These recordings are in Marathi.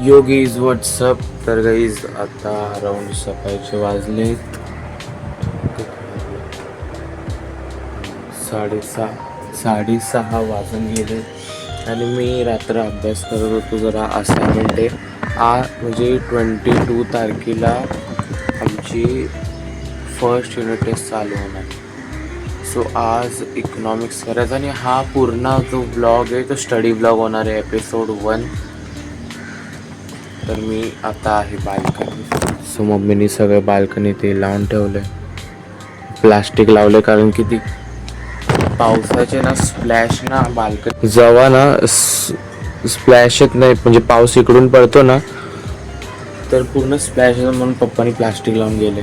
यो गाईज व्हॉट्सअप. तर गाईज आता अराउंड सकाळचे वाजले 6:30 वाजून गेले आणि मी रात्र अभ्यास करत होतो. जरा असाइनमेंट आहे म्हणजे 22 तारखेला आमची फर्स्ट युनिट टेस्ट चालू होणार. सो आज इकॉनॉमिक्स करायचा आणि हा पूर्ण जो ब्लॉग आहे तो स्टडी ब्लॉग होणार आहे, एपिसोड 1. तर मी आता आहे बाल्कनी. सो मम्मीने सगळं बाल्कनी ते लावून ठेवलं आहे, प्लास्टिक लावलं कारण की ती पावसाचे ना स्प्लॅश ना बाल्कनी जेव्हा ना स्प्लॅश येत नाही, म्हणजे पाऊस इकडून पडतो ना तर पूर्ण स्प्लॅश येतं, म्हणून पप्पानी प्लास्टिक लावून गेले.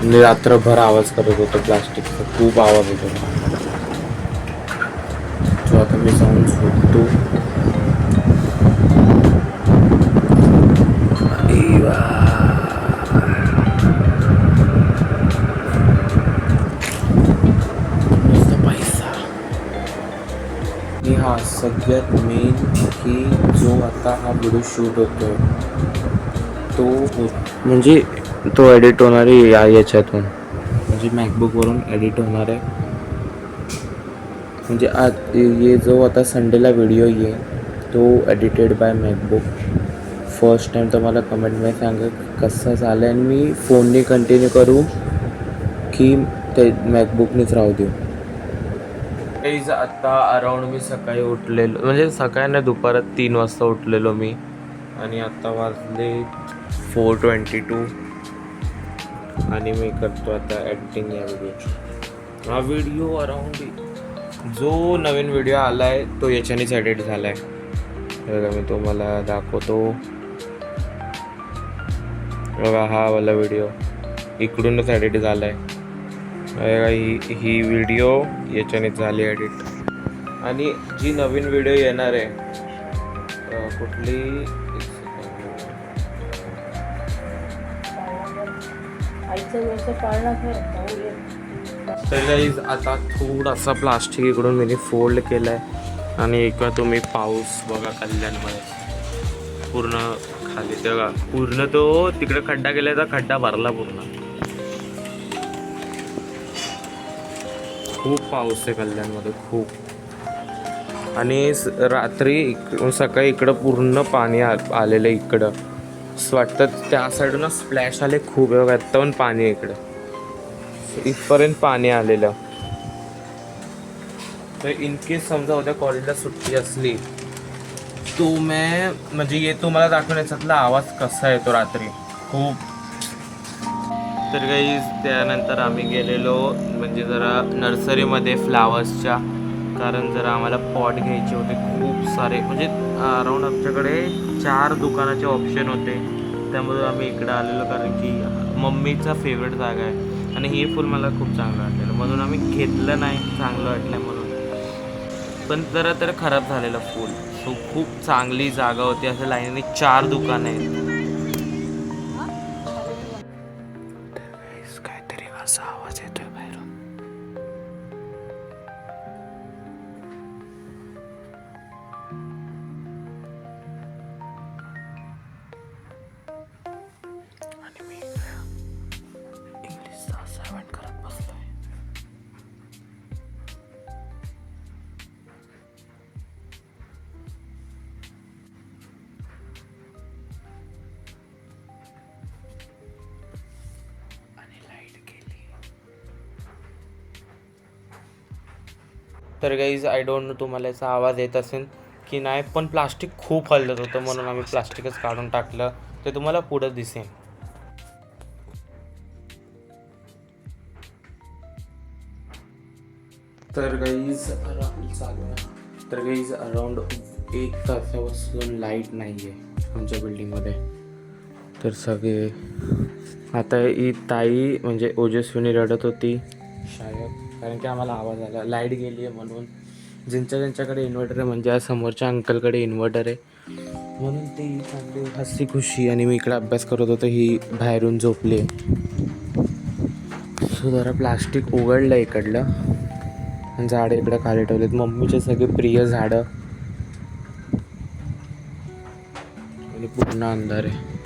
आणि रात्रभर आवाज करत होतो प्लास्टिकचा, खूप आवाज होतो. तो आता मी जाऊन झोपतो. हा सगळ्यात मेन की जो आता हा व्हिडिओ शूट होतोय म्हणजे तो एडिट होणार आहे याच्यातून, म्हणजे मॅकबुकवरून एडिट होणार आहे. म्हणजे आज ये जो आता संडेला व्हिडिओ येईल तो edited by MacBook. First time तर मला कमेंटमध्ये सांगा कसं झालं आहे आणि मी फोनने कंटिन्यू करू की ते मॅकबुकनेच राहू देऊ. गाईज आत्ता अराऊंड मी सकाळी उठलेलो, म्हणजे सकाळी नाही दुपारात 3 वाजता उठलेलो मी, आणि आत्ता वाजले 4:22 आणि मी करतो आता एडिटिंग या व्हिडिओची. हा व्हिडिओ अराऊंड जो नवीन व्हिडिओ आला आहे तो याच्यानेच एडिट झाला आहे. बघा मी तुम्हाला दाखवतो. बघा हा वाला व्हिडिओ इकडूनच एडिट झाला आहे. ही व्हिडिओ याच्याने झाली एडिट. आणि जी नवीन व्हिडिओ येणार आहे कुठली तर गाईज आता थोडासा प्लास्टिक इकडून मी फोल्ड केलं आहे आणि एक तुम्ही पाऊस बघा कल्याणमध्ये पूर्ण खाली तेव्हा पूर्ण तो तिकडे खड्डा केला तर खड्डा भरला पूर्ण. खूप पाऊस आहे कल्याणमध्ये खूप. आणि रात्री सकाळी इकडं पूर्ण पाणी आलेलं आहे इकडं. असं वाटतं त्या साईडून स्प्लॅश आले खूप. बघा आत्ता पण पाणी आहे इकडं, इथपर्यंत पाणी आलेलं. तर इनकेस समजा उद्या कॉलेजला सुट्टी असली तो म्हणजे ये तुम्हाला दाखवण्याचा आवाज कसा येतो रात्री खूप. तर गाईज त्यानंतर आम्ही गेलेलो म्हणजे जरा नर्सरीमध्ये फ्लावर्सच्या, कारण जरा आम्हाला पॉट घ्यायचे होते खूप सारे. म्हणजे अराऊंड आमच्याकडे 4 दुकानाचे ऑप्शन होते, त्यामुळे आम्ही इकडं आलेलो कारण की मम्मीचा फेवरेट जागा आहे आणि हे फुल मला खूप चांगलं वाटलेलं म्हणून आम्ही घेतलं नाही, चांगलं वाटलं म्हणून. पण जरा तर खराब झालेलं फुल. सो खूप चांगली जागा होती, असं लाईनीने 4 दुकानं आहेत. काहीतरी असा आवाज येतोय बाहेरून. आणि मी इंग्लिशचा असाइनमेंट करत बसलोय. तर गाईज आय डोंट नो तुम्हाला याचा आवाज येत असेल की नाही, पण प्लास्टिक खूप हलत होतं म्हणून आम्ही प्लास्टिकच काढून टाकलं. ते तुम्हाला पुढं दिसेल. तर गाईज अराउंड 1 तासापासून लाईट नाही आहे आमच्या बिल्डिंगमध्ये. तर सगळे आता ही ताई म्हणजे ओजस्विनी रडत होती शायद, कारण की आम्हाला आवाज आला लाईट गेली आहे म्हणून. ज्यांच्याकडे इन्व्हर्टर आहे, म्हणजे समोरच्या अंकलकडे इन्व्हर्टर आहे म्हणून ते चांगली हसी खुशी. आणि मी इकडे अभ्यास करत होतो, ही बाहेरून झोपली. सो जरा प्लास्टिक उघडलं इकडलं, झाडं इकडं खाली ठेवलेत, मम्मीचे सगळे प्रिय झाडं. आणि पूर्ण अंधार आहे.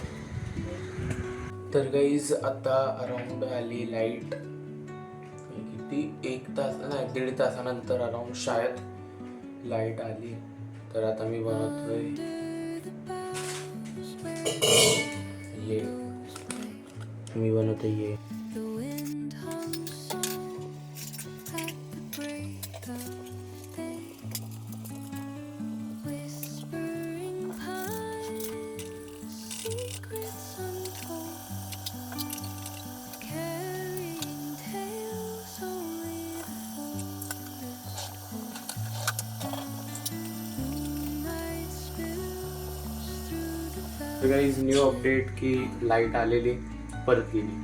तर गाईज आता अराउंड आली लाईट, किती 1 तास नाही 1.5 तासानंतर अराउंड शायद लाईट आली. तर आता मी बनवतोय ये गाईज न्यू अपडेट की लाईट आलेली परत गेली.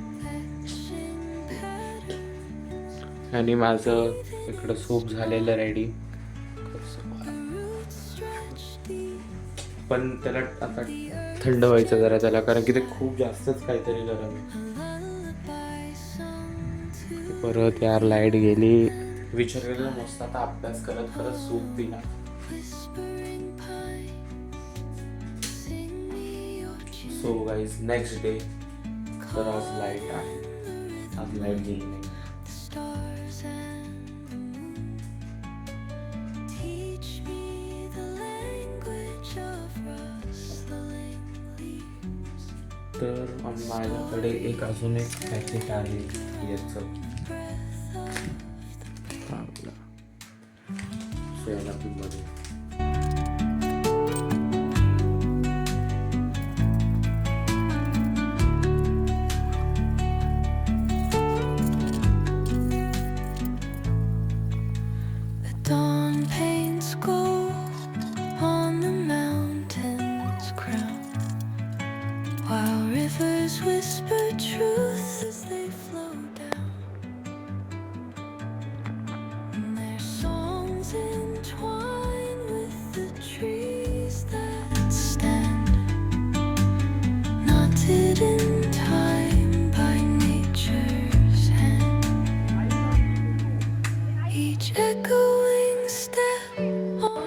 आणि माझं इकडं सूप झालेलं रेडी, पण त्याला आता थंड व्हायचं जरा त्याला, कारण की ते खूप जास्तच काहीतरी गरम आहे. परत यार लाईट गेली. विचार केला मस्त आता अभ्यास करत करत सूप पिणार. So guys next day. तर आज लाईट आहे, आज लाईट गेली नाही. तर माझ्याकडे अजून एक पॅकेट आहे याचं, सोयाबीनमध्ये.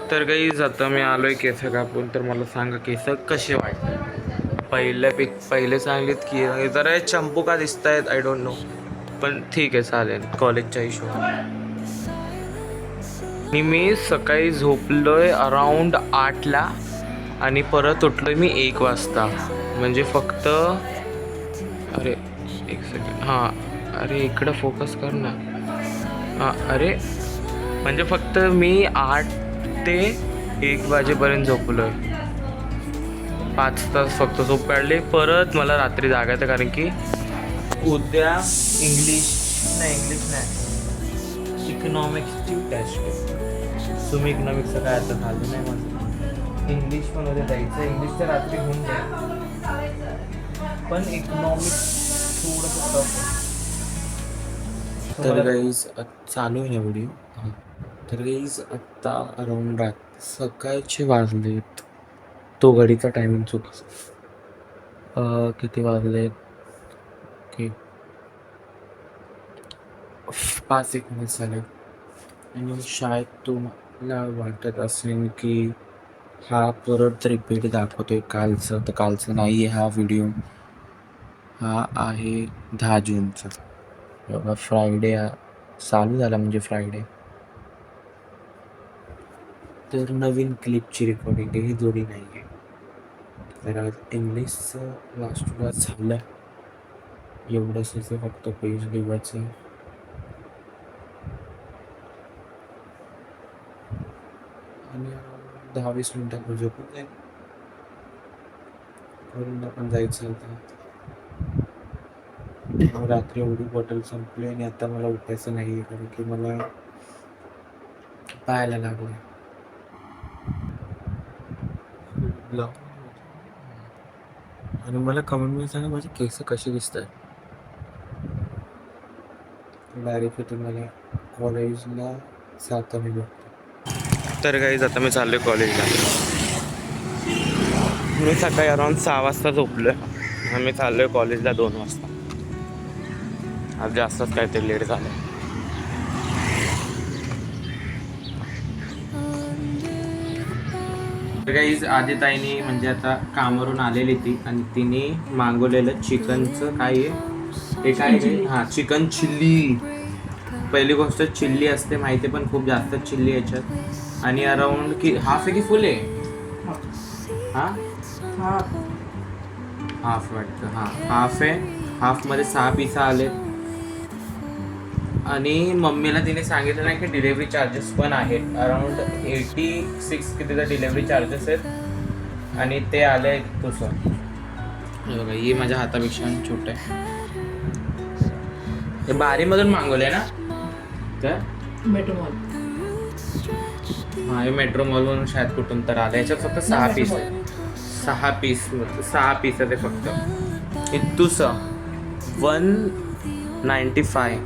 तर गाईज आता मी आलोय केस कापून. तर मला सांगा केस कसे वाटतात. पहिले सांगितलेत की जरा चंपू का दिसत आहेत, आय डोंट नो, पण ठीक आहे चालेल कॉलेजच्या हिशोबाने. आणि मी सकाळी झोपलोय अराउंड 8ला आणि परत उठलोय मी 1 वाजता. म्हणजे फक्त अरे 1 सेकंड, हां अरे इकडं फोकस कर ना. हां अरे म्हणजे फक्त मी 8 ते 1 वाजेपर्यंत झोपलोय. 5 तास फक्त झोप काढली. परत मला रात्री जागायचं कारण की उद्या इंग्लिश नाही इकॉनॉमिक्सची टेस्ट आहे. तुम्ही इकॉनॉमिक्सचं काय आता झालं नाही माझं. इंग्लिश पण उद्या द्यायचं. इंग्लिश तर रात्री होऊन जाईल, पण इकॉनॉमिक्स थोडंसं टफ आहे. तर गाईज चालू आहे व्हिडिओ. तर गाईज आत्ता अराउंड सकाळचे वाजलेत. तो घडीचा टायमिंग चुकीचा. किती वाजलेत की 5:19 झाले. आणि शाळेत तुम्हाला वाटत असेल की हा परत रिपीट दाखवतोय कालचं. तर कालचं नाही आहे हा व्हिडिओ, हा आहे 10 जूनचा. बघा फ्रायडे चालू झाला म्हणजे फ्रायडे. तर नवीन क्लिपची रेकॉर्डिंग ही जोडी नाही आहे. तर आज इंग्लिशचं लास्ट झालं एवढंच फक्त पेज लिवायचं. आणि 10-20 मिनिटांवर झोपून जाईल. करून आपण जायचं होतं. रात्री एवढी बॉटल संपली आणि आता मला उठायचं नाही कारण की मला पाहायला लागलं. आणि मला कमेंटमध्ये सांगा माझे केस कसे दिसत आहेत. डायरेक्ट तुम्हाला कॉलेजला जाताना बघतो. तर काही आता मी चाललोय कॉलेजला. मी सकाळी अराउंड 6 वाजता झोपलोय. मी चाललोय कॉलेजला 2 वाजता. आज जास्तच काहीतरी लेट झालं. तर काही आधी ताईनी म्हणजे आता कामावरून आलेली ती आणि तिने मागवलेलं चिकनचं काय आहे हे काय आहे हां चिकन चिल्ली. पहिली गोष्ट चिल्ली असते माहिती पण खूप जास्त चिल्ली याच्यात आणि अराउंड की हाफ आहे की फुल आहे हां हाफ वाटतं हां हाफ आहे. हाफमध्ये 6 पिसा आले आणि मम्मीला तिने सांगितलं नाही की डिलेवरी चार्जेस पण आहेत अराउंड 86 कितीचा डिलेवरी चार्जेस आहेत आणि ते आले तुझं हे बघा ही माझ्या हातापेक्षा छोटं आहे. हे बारीमधून मागवले ना काय मेट्रो मॉल. हां हे मेट्रो मॉलवरून शायद कुठून तर आलं. याच्यात फक्त 6 पीस आहे 6 पीस आहे फक्त. इतुसं 195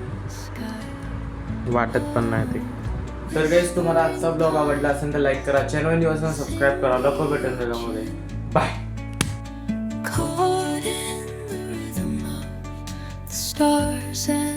वाटत पण नाही ते. तर गाईस तुम्हाला आजचा ब्लॉग आवडला असेल तर लाईक करा, चॅनल दिवसांना सबस्क्राईब करा, लवकर भेटेल त्याच्यामध्ये. Bye. Caught in the rhythm of the stars and